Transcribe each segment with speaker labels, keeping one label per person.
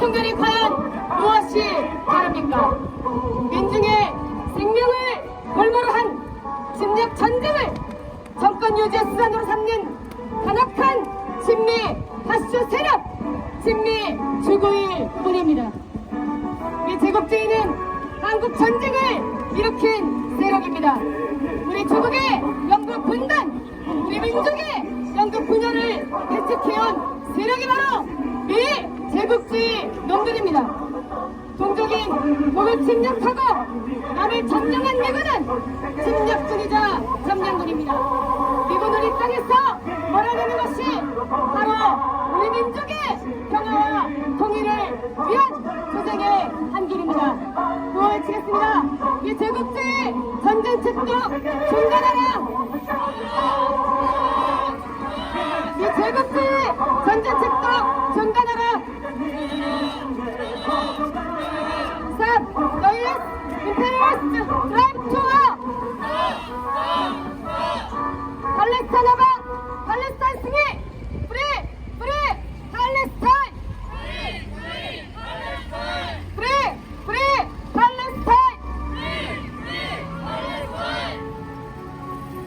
Speaker 1: 순간이 과연 무엇이 다릅니까? 민중의 생명을 골고루 한 침략 전쟁을 정권 유지의 수단으로 삼는 간악한 친미 파쇼 세력, 친미 주구일 뿐입니다. 우리 제국주의는 한국 전쟁을 일으킨 세력입니다. 우리 조국의 영구 분단, 우리 민족의 영구 분열을 대책해온 세력이 바로 미 제국주의 놈들입니다. 동족인 목을 침략하고 남을 점령한 미군은 침략군이자 점령군입니다. 미군을 이 땅에서 몰아내는 것이 바로 우리 민족의 평화와 통일을 위한 투쟁의 한 길입니다. 구호를 치겠습니다. 이 제국주의 전쟁책도 중단하라! 이 제국주의 전쟁책도 중단하라! Stop! Loyalist! Imperialist! Drive to war! 팔레스타인 하방! 팔레스타인 승리! Free! Free! Palestine! Free! Free! Palestine!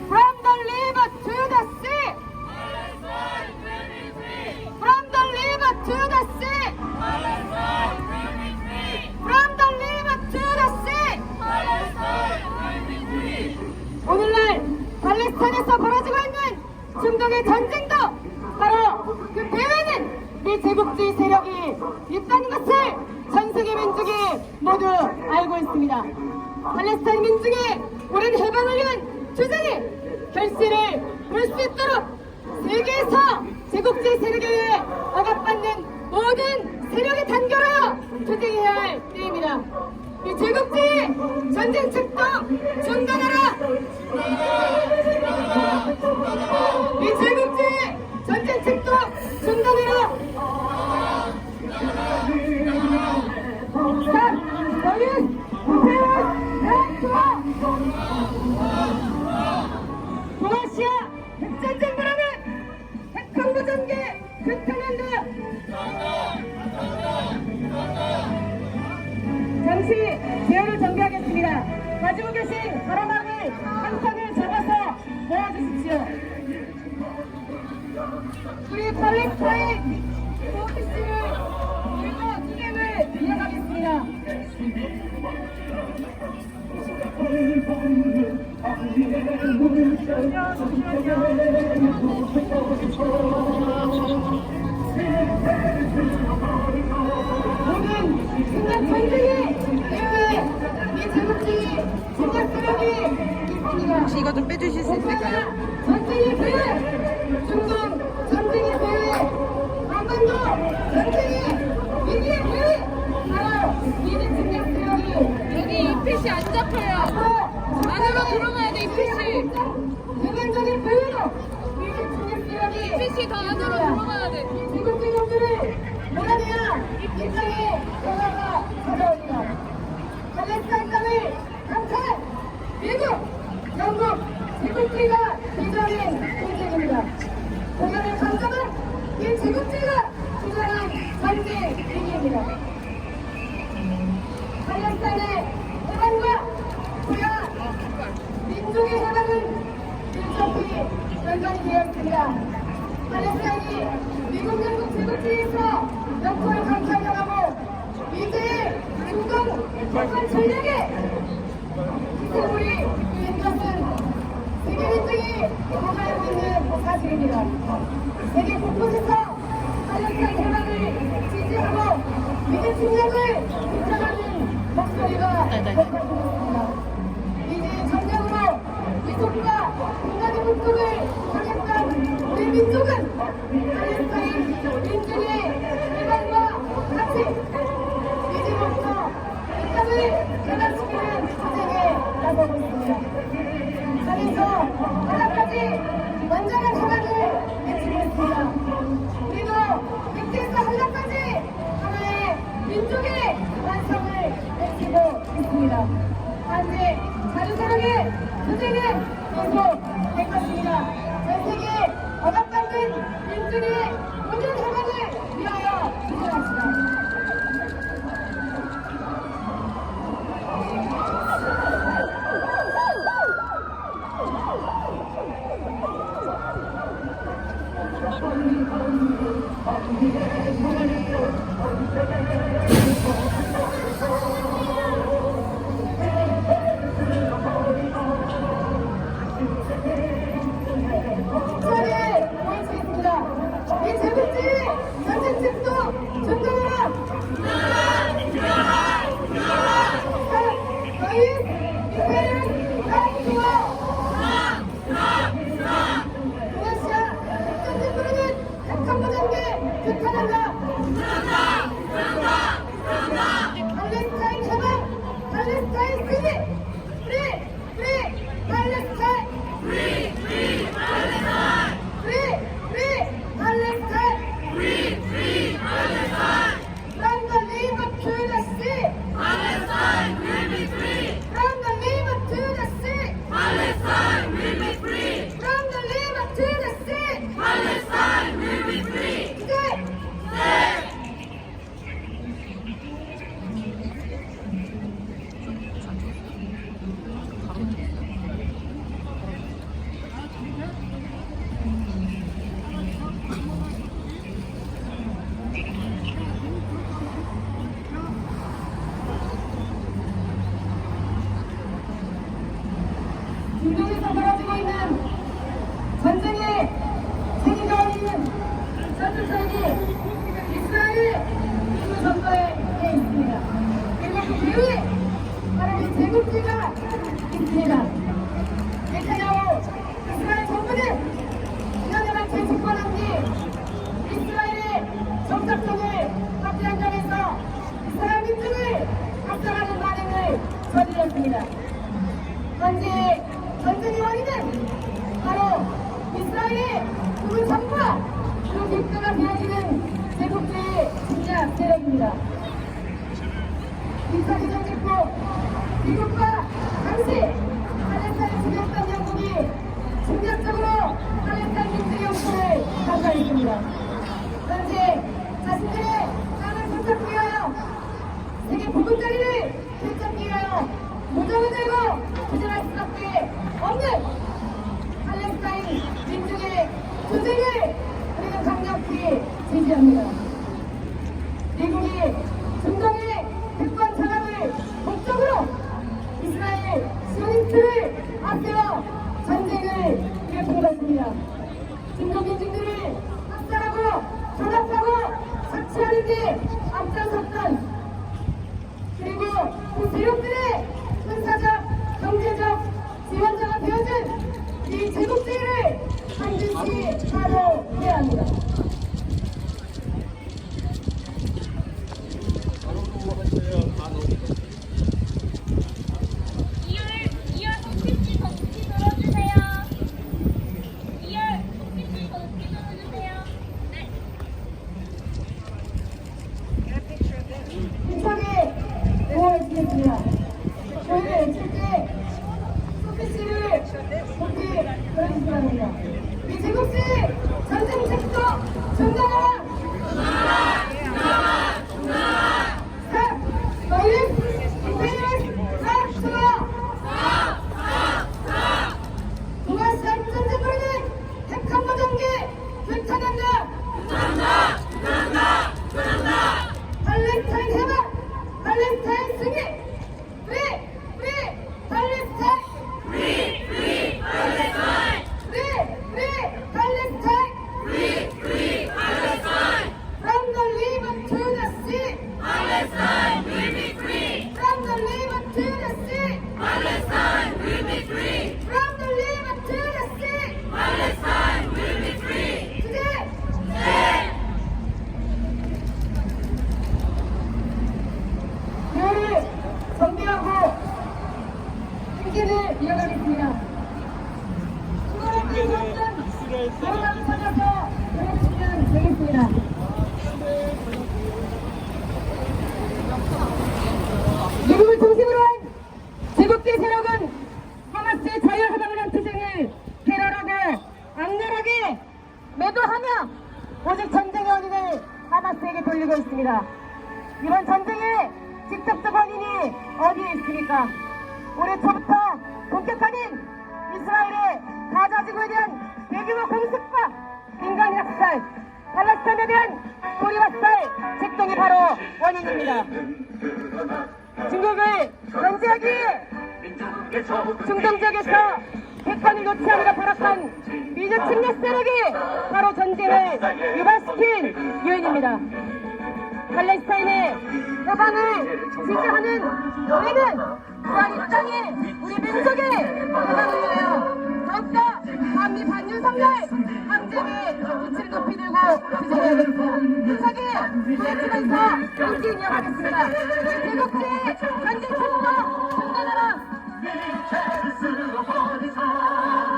Speaker 1: From the river to the sea! From the river to the sea! From the river to the sea! 오늘날 팔레스타인에서 벌어지고 있는 중동의 전쟁도 바로 그 배후에는 미 제국주의 세력이 있다는 것을 전 세계 민족이 모두 알고 있습니다. 팔레스타인 민족의 오랜 해방을 위한 투쟁이 결실을 볼 수 있도록 세계에서 제국주의 세력에 의해 억압받는 모든 세력이 단결하여 투쟁해야 할 때입니다. 이 제국주의 전쟁책도 중단하라! 이 제국주의 전쟁책도 중단하라! Stop! Police! 동아시아 핵전쟁보라는 핵항구전개 극한한다! 잠시 제어를 정비하겠습니다. 가지고 계신 가라망을 한 칸을 잡아서 모아주십시오. 우리 팔레스타인 오피스를 그리고 투쟁을 이어가겠습니다. 모든 순간 전쟁이 이후에 이 제국주의 침략 세력이 있습니다.
Speaker 2: 혹시 이거 좀 빼주실 수 있을까요?
Speaker 1: 전쟁의 배후, 중동 전쟁의 배후, 한반도 전쟁의 위기의 배후, 바로 미래 침략 세력이
Speaker 3: 여기 이핏이 안 잡혀요. 안으로 들어가야 돼, 이핏이.
Speaker 1: 일반적인 배후로 미래 침략 세력이
Speaker 3: 이핏이 더 안으로 들어가야 돼.
Speaker 1: 제국주의 놈들을 몰아내야 이 땅에 평화가 찾아옵니다. 팔레스타인 땅을 강탈, 미국, 영국, 제국주의가 주장한 전쟁입니다. 공연을 강점은 이 제국주의가 주장한 전쟁 위기입니다. 팔레스타인의 해방과 그야 민족의 해방은 일정히 연관이 되어 있습니다. 팔레스타인이 미국, 영국 제국주의에서 역포를 강탈당하고 이제 중동 북한 전략에 기세물이 된 것은 세계 민족이 다 알고 있는 사실입니다. 세계 곳곳에서 팔레스타인 해방을 지지하고 미래 침략을 주장하는 목소리가 높아지고 있습니다. 이제 전쟁으로 미국과 인간의 목숨을 하겠다는 우리 민족은 팔레스타인 민족의 해방과 같이 이제부터 이 땅을 개방시키는 투쟁에 나서고 있습니다. 그래서 바다까지 완전한 해방을 외치고 있습니다. 우리도 백제에서 한라까지 하나의 민족의 완성을 외치고 있습니다. 현재 자유사랑의 투쟁은 계속될 것입니다. 전 세계 억압받는 민주주의 모든 해방을 위하여 투쟁합시다. 소리가 있습니다. 네타냐후 이스라엘 정부는 지난해만 재집권한 뒤 이스라엘의 정착성을 확대 현장에서 이스라엘 민중을 압살하는 반응을 저질렀습니다. 현재 전쟁의 원인은 바로 이스라엘의 그 정부와 그 대가가 되어지는 제국주의 진작 세력입니다. 이스라엘 정직부 미국과 당시 팔레스타인 지배권 영국이 중략적으로 팔레스타인 민주의 영토를 강조했습니다. 현재 자신들의 땅을 선착 위하여 세계 보금자리를 되찾기 위하여 무장을 들고 부정할 수밖에 없는 팔레스타인 민족의 투쟁을 우리는 강력히 지지합니다. 미국이 중동의 대권 장악을 목적으로 이스라엘 시오니스트를 앞세워 전쟁을 일으킨 것입니다. 중동 민중들을 학살하고 탄압하고 착취하는 데 앞장섰던 그리고 그 세력들의 군사적, 경제적 지원자가 되어준 이 제국주의를 반드시 바로 해야 합니다.
Speaker 3: 이열 손빛이 더 높이 들어주세요. 이열 손빛이 더 높이 들어주세요. 네.
Speaker 1: 힘차게 응원해주겠습니다. 저희를 외칠 때 손빛을 높이 들어주시기 바랍니다. 이 제국주의 전쟁 책도 중단하라! 팔레스타인 해방! 팔레스타인 승리! Free Palestine! Free Palestine! From the river to the sea!
Speaker 4: Palestine will be free.
Speaker 1: From the river to the sea!
Speaker 4: Palestine will be free.
Speaker 1: From the river to the sea!
Speaker 4: Palestine will be free.
Speaker 1: Today! 대화를 정비하고 행진을 이어가겠습니다. 수고를 많이 여러분 찾아서 들어주시면 되겠습니다. 미국을 중심으로 한 제국주의 세력은 하마스의 자유해방을 한 투쟁을 테러라고 악랄하게 매도하며 오직 전쟁의 원인을 하마스에게 돌리고 있습니다. 이번 전쟁의 직접적 원인이 어디에 있습니까? 올해 초부터 본격화된 이스라엘의 가자 지구에 대한 대규모 공습과 인간 학살, 팔레스타인에 대한 고리화살 책동이 바로 원인입니다. 중국을 견제하기 위해 중동 지역에서 백관을 놓지 않으려 발악한 미주 침략 세력이 바로 전쟁을 유발시킨 요인입니다. 팔레스타인의 해방을 지지하는 우리는 또한 이 땅에 우리 민족의 해방을 위하여 더욱더 반미 반윤석열 항쟁의 빛을 높이 들고 지지해야겠습니다. 힘차게 부딪히면서 행진 이어가겠습니다. 이 제국주의 전쟁 책도 중단하라!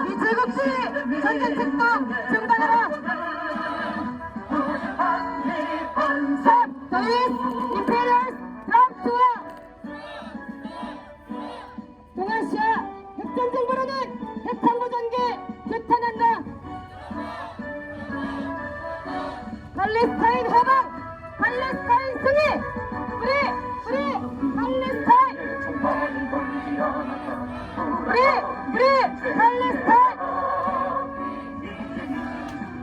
Speaker 1: 이 제국주의 전쟁 책도 중단하라! Stop these imperialist drop to 동아시아 핵전쟁보로는 핵탄고 전개 규탄한다. 팔레스타인 해방, 팔레스타인 승리, 프리 팔레스타인, 프리 팔레스타인,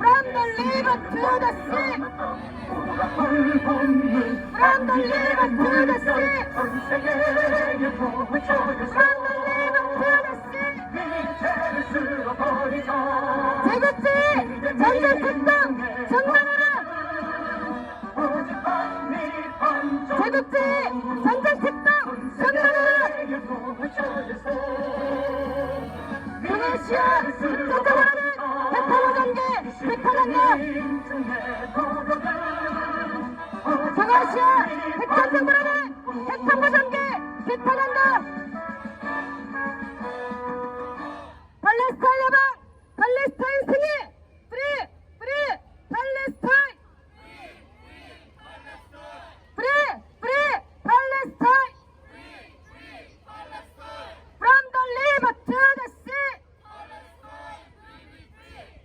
Speaker 1: from the river to the sea, from the river to the sea, from the river to the sea. 제국주의 전쟁 특동 중단하라! 제국주의 전쟁 특동 중단하라! 동아시아 핵전쟁 불안해 핵탄모 전개 비탄한다. 팔레스타인 해방 팔레스타인 승리 프리 프리 팔레스타인 프리 프리 팔레스타인 from the river to the sea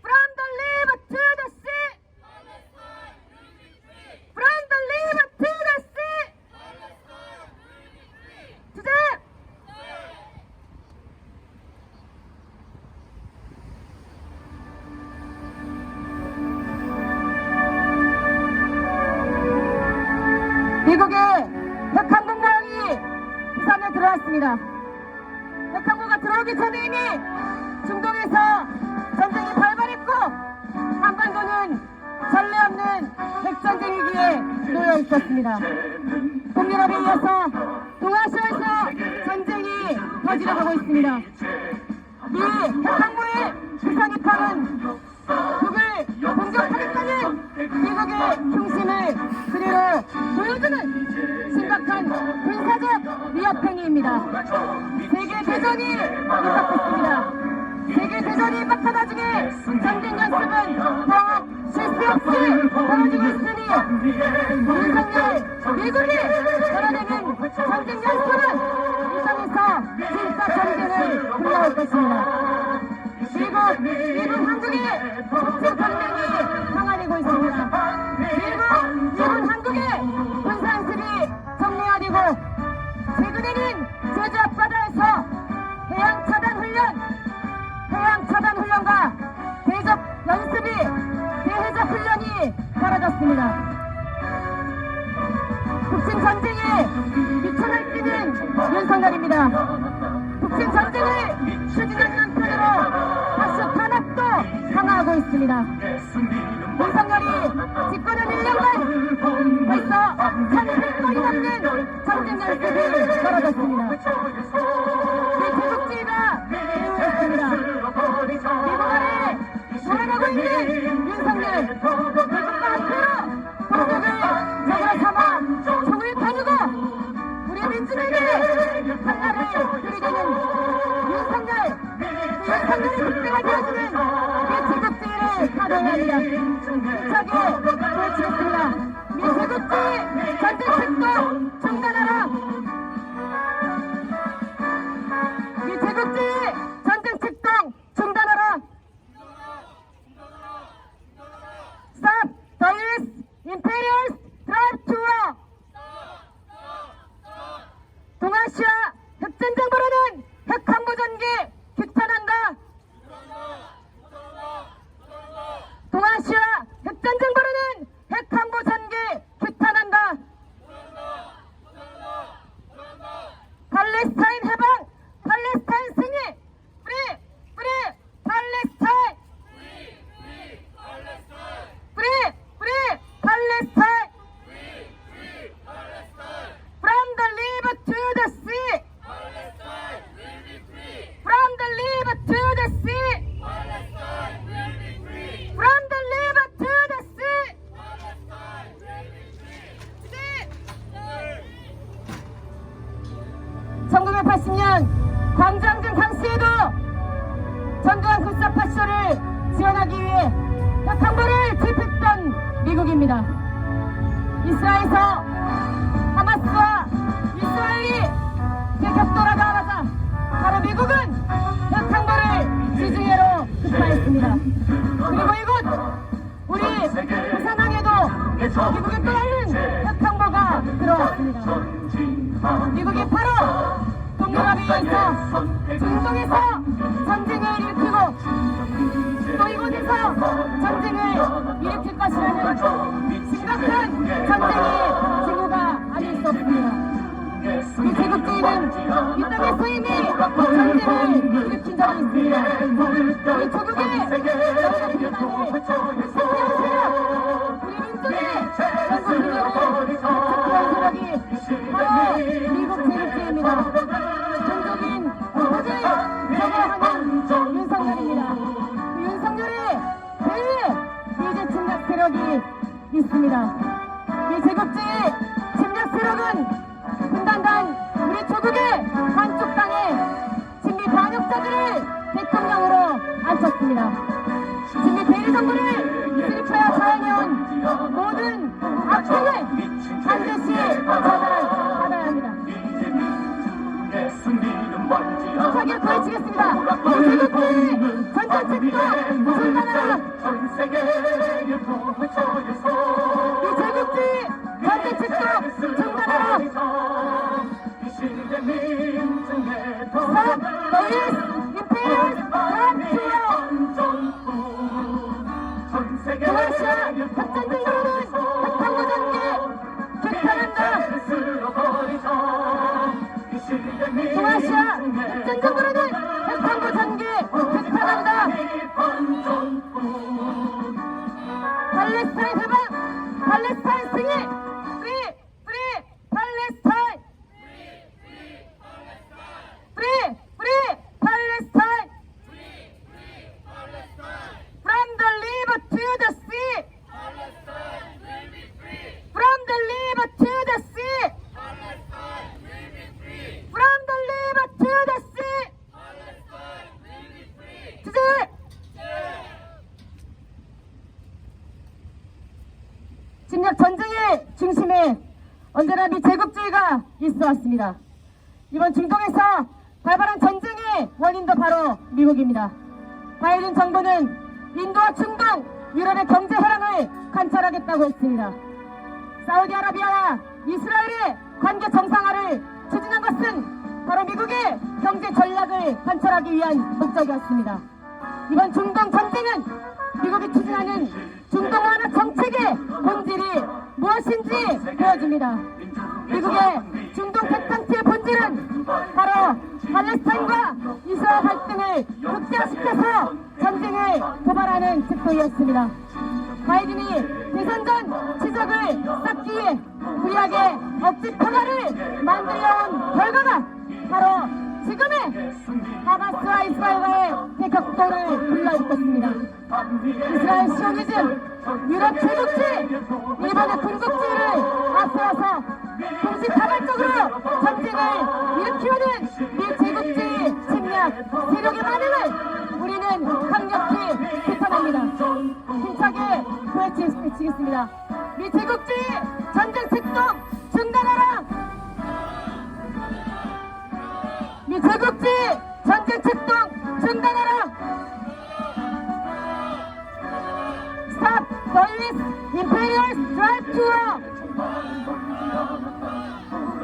Speaker 1: from the river to the sea from the river to the sea 주제 미국의 핵항공모함이 부산에 들어왔습니다. 핵항공가 들어오기 전에 이미 중동에서 전쟁이 발발했고 한반도는 전례 없는 핵전쟁 위기에 놓여 있었습니다. 동유럽에 이어서 동아시아에서 전쟁이 터지려고 있습니다. 이 핵항공의 부산 입항은 북을 공격하겠다는 미국의 중심을 그대로 보여주는 심각한 군사적 위협행위입니다. 세계대전이 임박했습니다. 세계대전이 임박한 와중에 전쟁 연습은 더욱 실수 없이 벌어지고 있으니 윤석열 미국이 벌어내는 전쟁 연습은 이 땅에서 진짜 전쟁을 불러올 것입니다. 미국 한국의 국제 동맹이 강화되고 있습니다. 미국 한국의 군사연습이 정리화되고 최근에는 제주 앞바다에서 해양 차단 훈련과 대접 연습이 대해적 훈련이 벌어졌습니다. 북침 전쟁에 미쳐 날뛰는 윤석열입니다. 북침 전쟁을 추진하는 한편으로 다시 탄압도 강화하고 있습니다. 윤석열이 집권한 1년간 벌써 1,100건이 넘는 전쟁 연습이 벌어졌습니다. 대국주의가 대우했습니다. 미국 아래 돌아가고 있는 윤석열, 미국과 한편으로 동족을 적으로 삼아 총을 겨누고 우리 민주주의를 한나를 들이대는 윤석열의 국대가 되어주는 미제국주의를 가동해야 합니다. 힘차게 보여주겠습니다. 미제국주의 전쟁책도 중단하라. 미제국주의 전쟁책동 중단하라. Stop the US imperialist drive to war. 동아시아 핵전쟁 벌어는 핵항모 전개 규탄한다. 동아시아 핵전쟁 벌어는 핵항모 전개 규탄한다. 팔레스타인 해방 팔레스타인 승리 프리 프리 팔레스타인 프리 프리 팔레스타인 from the river to the sea from the river to the sea from the river to the sea 1980년 광주항쟁 당시에도 전두환 군사파쇼를 지원하기 위해 핵항모를 투입했던 미국입니다. 이스라엘에서 하마스와 이스라엘이 격돌하다 하자 바로 미국은 핵항모를 지중해로 급파했습니다. 그리고 이곳 우리 부산항에도 미국의 또 다른 핵항모가 들어왔습니다. 미국이 바로 동유럽에 의해서 중동에서 전쟁을 일으키고 또 이곳에서 전쟁을 일으킬 것이라는 심각한 전쟁의 징후가 아닐 수 없습니다. 이 제국주의는 이 땅에서 이미 전쟁을 일으킨 적이 있습니다. 우리 조국의 영적 비판을 세계의 세력, 우리 민족의 전국 민족을 적대한 세력이 바로 미국 제국주의입니다. 종족인 도저히 적어하는 윤석열입니다. 윤석열의 대외 미제 침략 세력 세력이 있습니다. 이 제국주의 침략 세력은 분단단 우리 조국의 한쪽 땅에 친미 반역자들을 대통령으로 앉혔습니다. 친미 대리정부를 수립하여 자행해온 모든 악행을 반드시 처벌받아야 합니다. 사기를 구해치겠습니다. 제국주의 전전책도 중단하라. 이 제국주의 전전책도 중단하라. Stop the imperialist 도시아核전쟁으로는 핵탄두 전개 규탄한다. 도시아 핵전쟁으로는 핵탄두 전개 규탄한다. 팔레스타인 해방, 팔레스타인 승리, free, free, 팔레스타인, free, free, 팔레스타인, from the river to the sea, from the river to the sea, from the river to the sea. 주제. 침략 전쟁의 중심에 언제나 미제국주의가 있어 왔습니다. 이번 중동에서 발발한 전쟁의 원인도 바로 미국입니다. 바이든 정부는 인도와 중동, 유럽의 경제 회랑을 관찰하겠다고 했습니다. 사우디아라비아와 이스라엘의 관계 정상화를 추진한 것은 바로 미국의 경제 전략을 관찰하기 위한 목적이었습니다. 이번 중동 전쟁은 미국이 추진하는 중동 완화 정책의 본질이 무엇인지 보여줍니다. 미국의 중동 핵탄투의 본질은 바로 팔레스타인과 이스라엘 갈등을 극대화시켜서 전쟁을 도발하는 측도이었습니다. 바이든이 대선 전 지적을 쌓기 위해 무리하게 억지 평화를 만들려온 결과가 바로 지금의 하마스와 이스라엘과의 대격돌을 불러일으켰습니다. 이스라엘 시오니즘, 유럽 제국주의, 일본의 군국주의를 앞세워서 동시다발적으로 전쟁을 일으키려는 이 제국주의 침략 세력의 반응을 우리는 강력히 비판합니다. 힘차게 외치겠습니다. 미 제국주의 전쟁 책동 중단하라! 미 제국주의 전쟁 책동 중단하라! Stop the imperialist drive to war!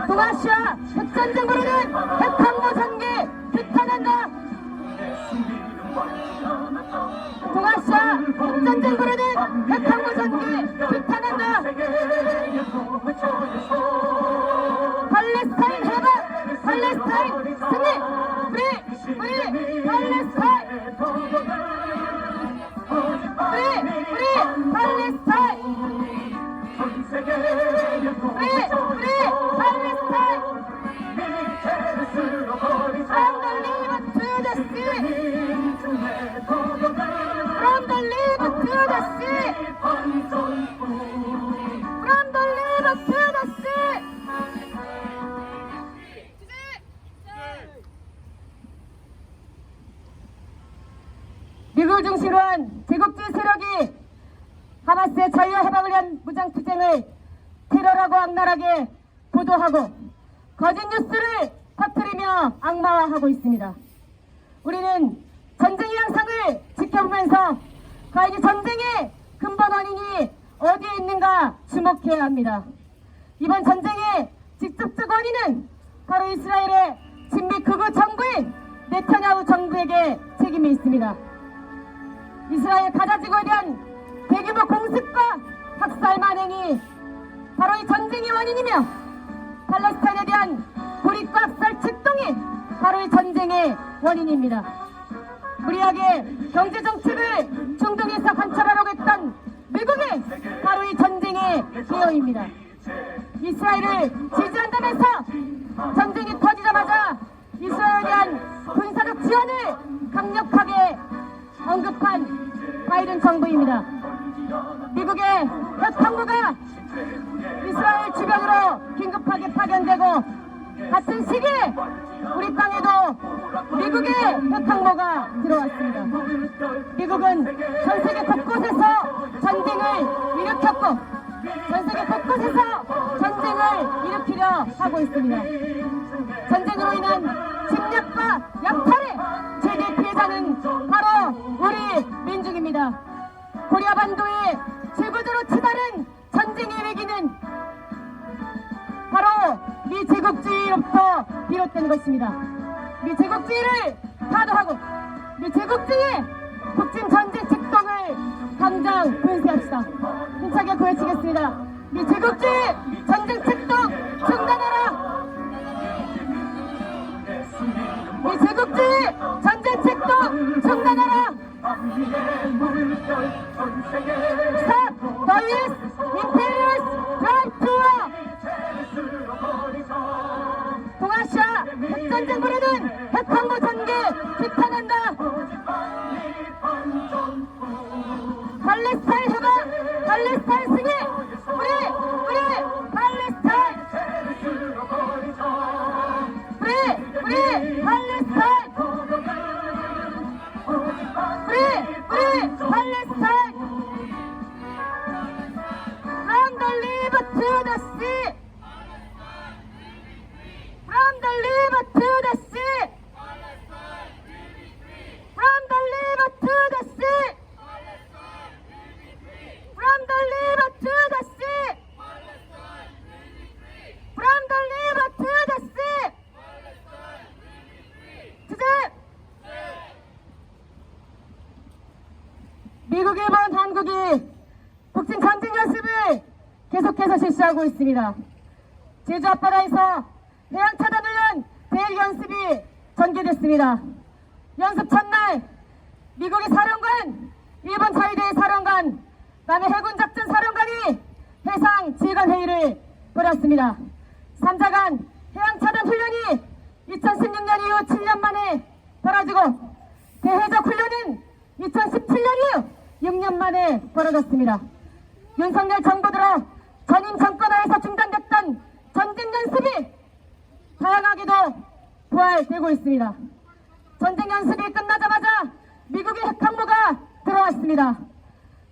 Speaker 1: 동아시아 핵전쟁으로는 핵탄두 전개 규탄한다! 동아시아 핵전쟁으로는 핵탄두 전개 규탄한다! 팔레스타인 해방! 팔레스타인 승리! 프리! 프리! 팔레스타인! 프리! 프리! 팔레스타인! 프리! 프리! 팔레스타인! From the river to the sea! From the river to the sea! From the river to the sea! 미국을 중심으로 한 제국주의 세력이 하마스의 자유와 해방을 위한 무장투쟁을 테러라고 악랄하게 보도하고 거짓 뉴스를 퍼뜨리며 악마화하고 있습니다. 우리는 전쟁의 양상을 지켜보면서 과연 이 전쟁의 근본 원인이 어디에 있는가 주목해야 합니다. 이번 전쟁의 직접적 원인은 바로 이스라엘의 친미 극우 정부인 네타냐후 정부에게 책임이 있습니다. 이스라엘 가자지구에 대한 대규모 공습과 학살 만행이 바로 이 전쟁의 원인이며 팔레스타인에 대한 불이익과 학살 책동이 바로 이 전쟁의 원인입니다. 무리하게 경제정책을 중동에서 관찰하려고 했던 미국이 바로 이 전쟁의 기여입니다. 이스라엘을 지지한다면서 전쟁이 터지자마자 이스라엘에 대한 군사적 지원을 강력하게 언급한 바이든 정부입니다. 미국의 핵폭무가 이스라엘 주변으로 긴급하게 파견되고 같은 시기에 우리 땅에도 미국의 핵항모가 들어왔습니다. 미국은 전 세계 곳곳에서 전쟁을 일으켰고 전 세계 곳곳에서 전쟁을 일으키려 하고 있습니다. 전쟁으로 인한 침략과 약탈의 최대 피해자는 바로 우리 민중입니다. 코리아 반도의 제국주로 치달은 전쟁의 위기는 바로 미제국주의로부터 비롯된 것입니다. 미제국주의를 타도하고 미제국주의의 북진 전쟁 책동을 당장 분쇄합시다. 힘차게 구해치겠습니다. 미제국주의 전쟁 책동 중단하라! 미제국주의 전쟁 책동 중단하라! Stop the US imperialist drive to war! 동아시아 핵전쟁 부르는 핵항모 전개 규탄한다! 팔레스타인 해방! 팔레스타인 승리! 우리 팔레스타인! 우리 팔레스타인! 우리 팔레스타인! From the river to the sea! From the river to the sea! From the river to the sea! From the river to the sea! From the river to the sea! 주제! 미국, 일본, 한국이 북진 전쟁 연습을 계속해서 실시하고 있습니다. 제주 앞바다에서 해양 차단훈련 대일 연습이 전개됐습니다. 연습 첫날 미국의 사령관, 일본 자위대의 사령관, 남의 해군 작전 사령관이 해상 지휘관 회의를 벌였습니다. 3자간 해양 차단 훈련이 2016년 이후 7년 만에 벌어지고 대해적 훈련은 2017년 이후 6년 만에 벌어졌습니다. 윤석열 정부 들어 전임 정권하에서 중단됐던 전쟁 연습이 다양하게도 부활되고 있습니다. 전쟁 연습이 끝나자마자 미국의 핵항모가 들어왔습니다.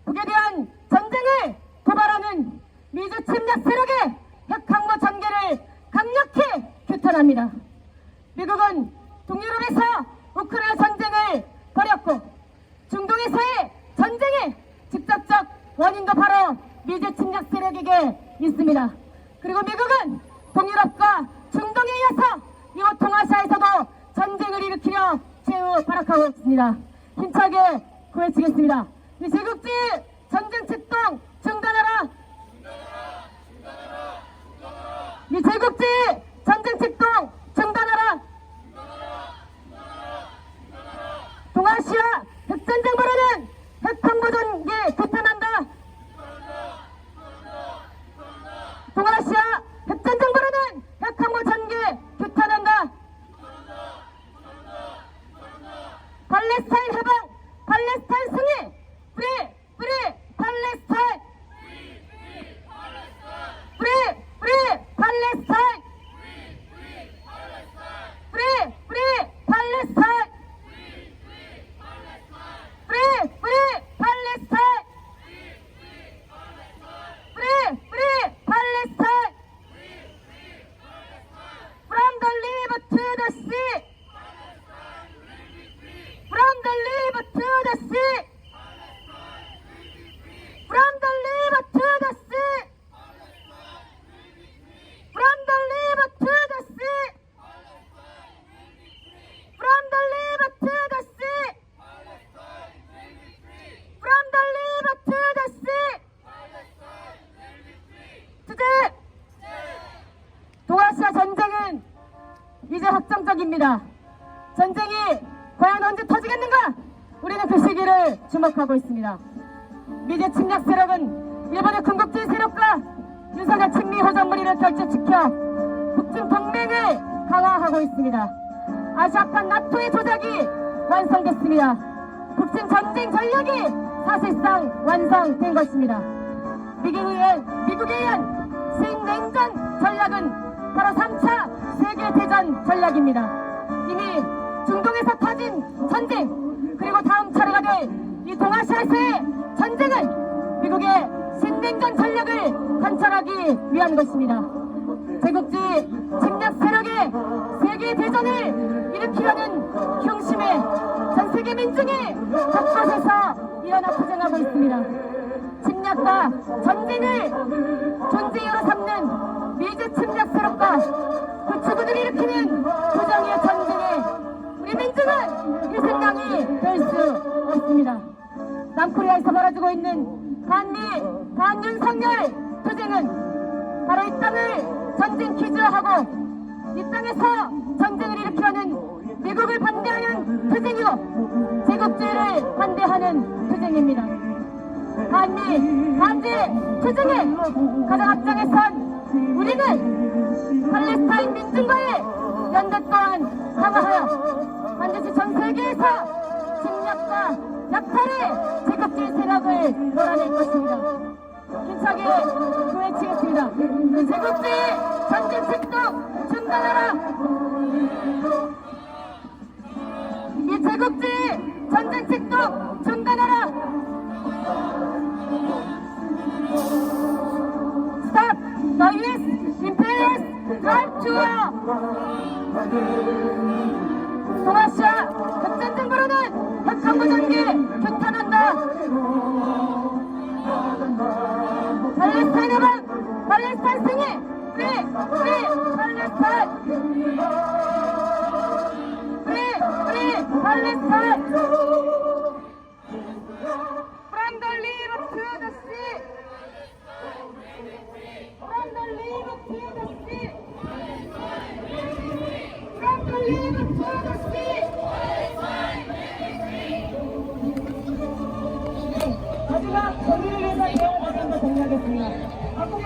Speaker 1: 북에 대한 전쟁을 도발하는 미주 침략 세력의 핵항모 전개를 강력히 규탄합니다. 미국은 동유럽에서 우크라이나 전쟁을 벌였고 중동에서의 전쟁의 직접적 원인도 바로 미주 침략 세력에게 있습니다. 그리고 미국은 동유럽과 중동에 이어서 이곳 동아시아에서도 전쟁을 일으키려 최후 발악하고 있습니다. 힘차게 구해치겠습니다. 미제국주의 전쟁 책동 중단하라! 미제국주의 전쟁 책동 중단하라! 동아시아 핵전쟁 벌이는 핵항모 전개 규탄한다! 동아시아 핵전쟁 벌이는 핵항모 전개 규탄한다! 팔레스타인 해방! 팔레스타인 승리! 프리 팔레스타인! 프리 팔레스타인! 프리 팔레스타인! 프리 팔레스타인! 프리 팔레스타인! From the river to the sea! From the river to the sea! From the river to the sea! From the river to the sea! From the river to the sea! From the river to the sea! 주제! 동아시아 전쟁은 이제 확정적입니다. 전쟁이 과연 언제 터지겠는가? 우리는 그 시기를 주목하고 있습니다. 미제 침략 세력은 일본의 군국주의 세력과 윤석열 친미 호전무리를 결집시켜 북진 동맹을 강화하고 있습니다. 아시아판 나토의 조작이 완성됐습니다. 북진 전쟁 전략이 사실상 완성된 것입니다. 미국에 의한 신냉전 전략은 바로 3차 세계대전 전략입니다. 이미 중동에서 터진 전쟁, 그리고 다음 차례가 될 이 동아시아에서의 전쟁은 미국의 신냉전 전략을 관철하기 위한 것입니다. 제국주의 침략 세력의 세계대전을 일으키려는 흉심에 전 세계 민중이 곳곳에서 일어나 투쟁하고 있습니다. 침략과 전쟁을 존재 이유로 삼는 미주 침략 세력과 그 주부들이 일으키는 부정의 전쟁에 우리 민중은 희생양이 될 수 없습니다. 남코리아에서 벌어지고 있는 반윤석열 투쟁은 바로 이 땅을 전쟁 기지화하고 이 땅에서 전쟁을 일으키려는 미국을 반대하는 투쟁이고 제국주의를 반대하는 투쟁입니다. 반제 투쟁에 가장 앞장에선 우리는 팔레스타인 민중과의 연대 또한 강화하여 반드시 전 세계에서 침략과 약탈의 제국주의 세력을 몰아낼 것입니다. 힘차게 외치겠습니다. 제국주의 전쟁 책동 중단하라! 이 제국주의 전쟁 책동 중단하라! Stop the U.S. imperialist drive to war! 동아시아核전쟁으로는 핵함무 전개 규탄한다. 팔레스타인 해방, 팔레스타인 승리, 프리 팔레스타인, 프리 팔레스타인. From the river to the sea, from the river to the sea, from the river to the sea. 마지막 정의를 위해서 다시 한번 정리하겠습니다. 앞으로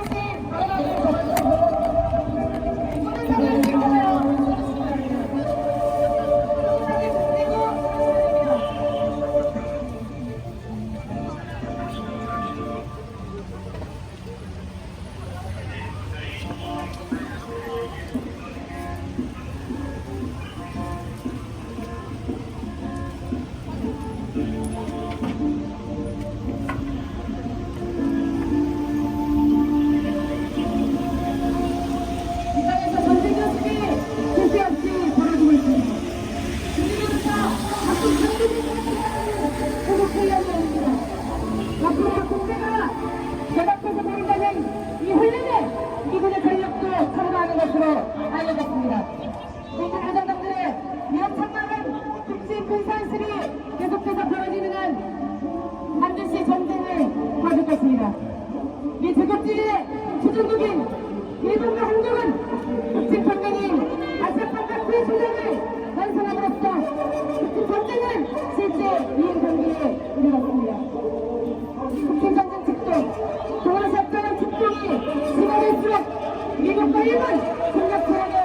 Speaker 1: 발언하는 알려졌습니다. 미국 부장관들의 위협천만한 국제 군사연습이 계속해서 벌어지는 한 반드시 전쟁을 벌일 것입니다. 이 제국주의의 주둔국인 일본과 한국은 국제평등인 아시아판과 구의 조정을 완성함으로써 국제 전쟁은 실제 이행관계에 이르렀습니다. 국제전쟁 직동, 동아시아권 직동이 심화될수록 미국과 일본 전략 체력의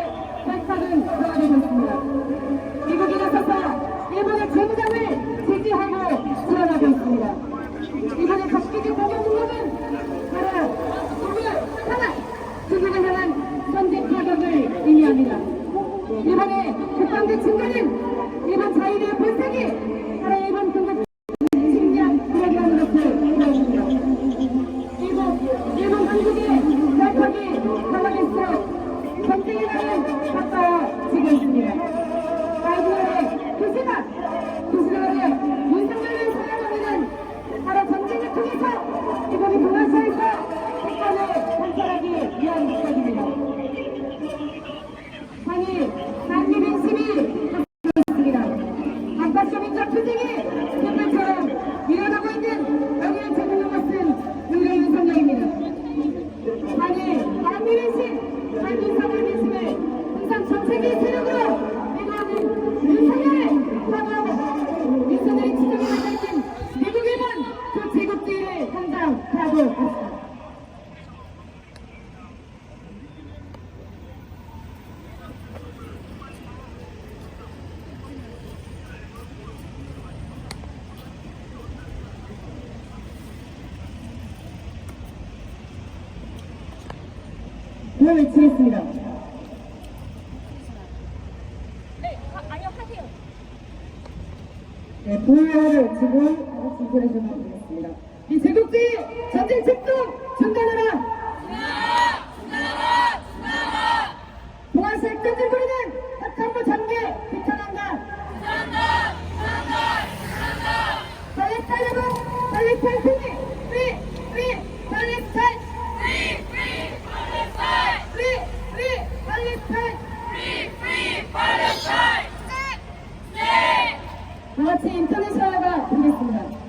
Speaker 1: 발상은 강화되고 있습니다. 미국이 나서서 일본의 재무장을 제지하고 지원하고 있습니다. 일본의 적기지 공격 능력은 바로 중국 하나, 중국을 향한 전쟁 타격을 의미합니다. 일본의 국방비 증가는 일본 자위대의 발상이 바로 일본 공격 침략 기획하는 것을 보여줍니다. 일본 한국의 발탁이 강화될수록 전쟁의 날은 가까워지고 있습니다. 아이들의 도시락을 윤석열을 사용하는 바로 전쟁을 통해서 이번에 동아시아에서 핵탄을 관찰하기 위한 목적입니다. 한일 민심이 있습니다. 아파트 민족 투쟁이 촛불처럼 일어나고 있는 여기를 제공한 것은 우리의 윤석열입니다. 한일 민심, 한민석을 민심을 항상 전 세계 세력으로 내놓는 윤석열을 하고 윤석열이 지정에 맞아있는 미국 일본 그 제국주의를 감당하고 있습니다. 구호 외치겠습니다. 네, 보호를 외치고 인터넷 좀 드리겠습니다. 이 제국주의 전쟁 책동 중단하라! 동아시아 끈질거리는 핵함모 전개 비탄한다! 팔레스타인 회복! 팔레스타인 승리! 프리! 팔레스타인! 팔레스타인! 다 같이 인터내셔널가 드리겠습니다.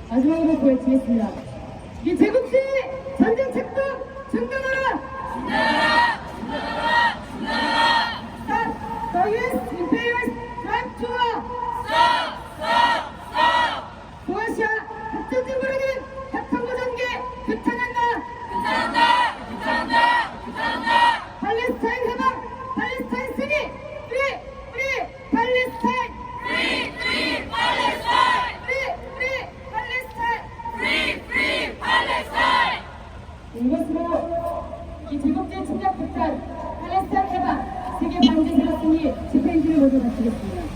Speaker 1: 마지막으로 보여드리겠습니다. 이 제국주의 전쟁 책동 중단하라! Stop! The U.S. imperialist drive to war! 동아시아 북전진부로는 핵함모 전개 규탄한다! 팔레스타인 해방! 팔레스타인 승리! 프리! 팔레스타인! 이것으로 이 제국주의 침략 북한 팔레스타인 해방 세계 반대 세력군이 집행지를 모두 마치겠습니다.